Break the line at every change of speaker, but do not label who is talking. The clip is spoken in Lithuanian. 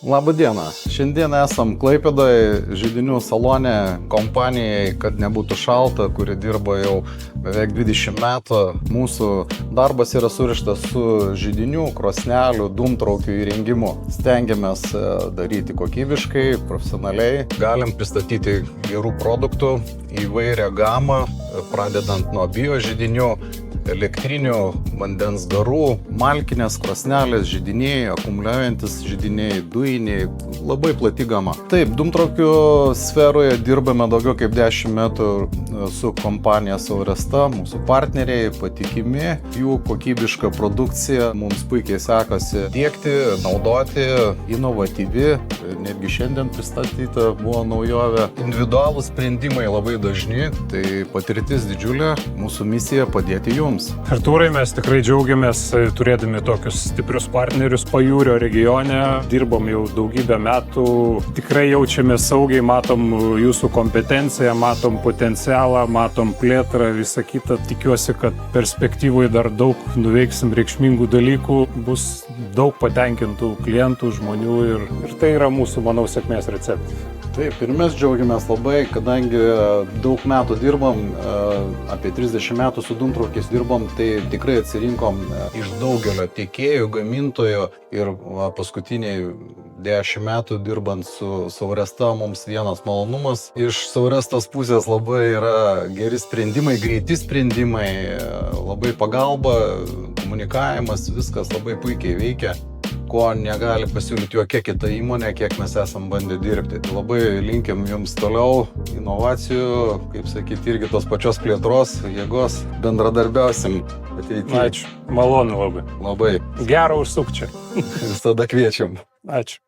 Labą dieną. Šiandien esam Klaipėdoje židinių salone kompanijai, kad nebūtų šalta, kuri dirba jau beveik 20 metų. Mūsų darbas yra surištas su židinių, krosnelių, dūmtraukių įrengimu. Stengiamės daryti kokybiškai, profesionaliai. Galim pristatyti gerų produktų, įvairią gamą, pradedant nuo bio židinių, elektrinių, vandens garų, malkinės, krosnelės, židiniai, akumuliuojantis židiniai, dujiniai, labai plati gama. Taip, dūmtraukių sferoje dirbame daugiau kaip 10 metų su kompanija Sauresta, mūsų partneriai, patikimi, jų kokybiška produkcija mums puikiai sekasi diegti, naudoti, inovatyvi, netgi šiandien pristatyta buvo naujovė. Individualūs sprendimai labai dažni, tai patirtis didžiulė, mūsų misija padėti jums.
Artūrai, mes tikrai džiaugiamės turėdami tokius stiprius partnerius pajūrio regione. Dirbom jau daugybę metų, tikrai jaučiamės saugiai, matom jūsų kompetenciją, matom potencialą, matom plėtrą, visą kitą. Tikiuosi, kad perspektyvoje dar daug nuveiksim reikšmingų dalykų, bus daug patenkintų klientų, žmonių ir tai yra mūsų, manau, sėkmės receptas.
Taip, ir mes džiaugiamės labai, kadangi daug metų dirbam, apie 30 metų su dūmtraukiais dirbam, tai tikrai atsirinkom iš daugelio tiekėjų, gamintojų ir paskutiniai 10 metų dirbant su Sauresta mums vienas malonumas. Iš Saurestos pusės labai yra geri sprendimai, greiti sprendimai, labai pagalba, komunikavimas, viskas labai puikiai veikia, ko negali pasiūlyti jokia kita įmonė, kiek mes esam bandę dirbti. Tai labai linkim jums toliau inovacijų, kaip sakyti, irgi tos pačios plėtros, jėgos, bendradarbiausim ateityje.
Ačiū, malonu labai.
Labai.
Gero užsuk čia.
Visada kviečiam.
Ačiū.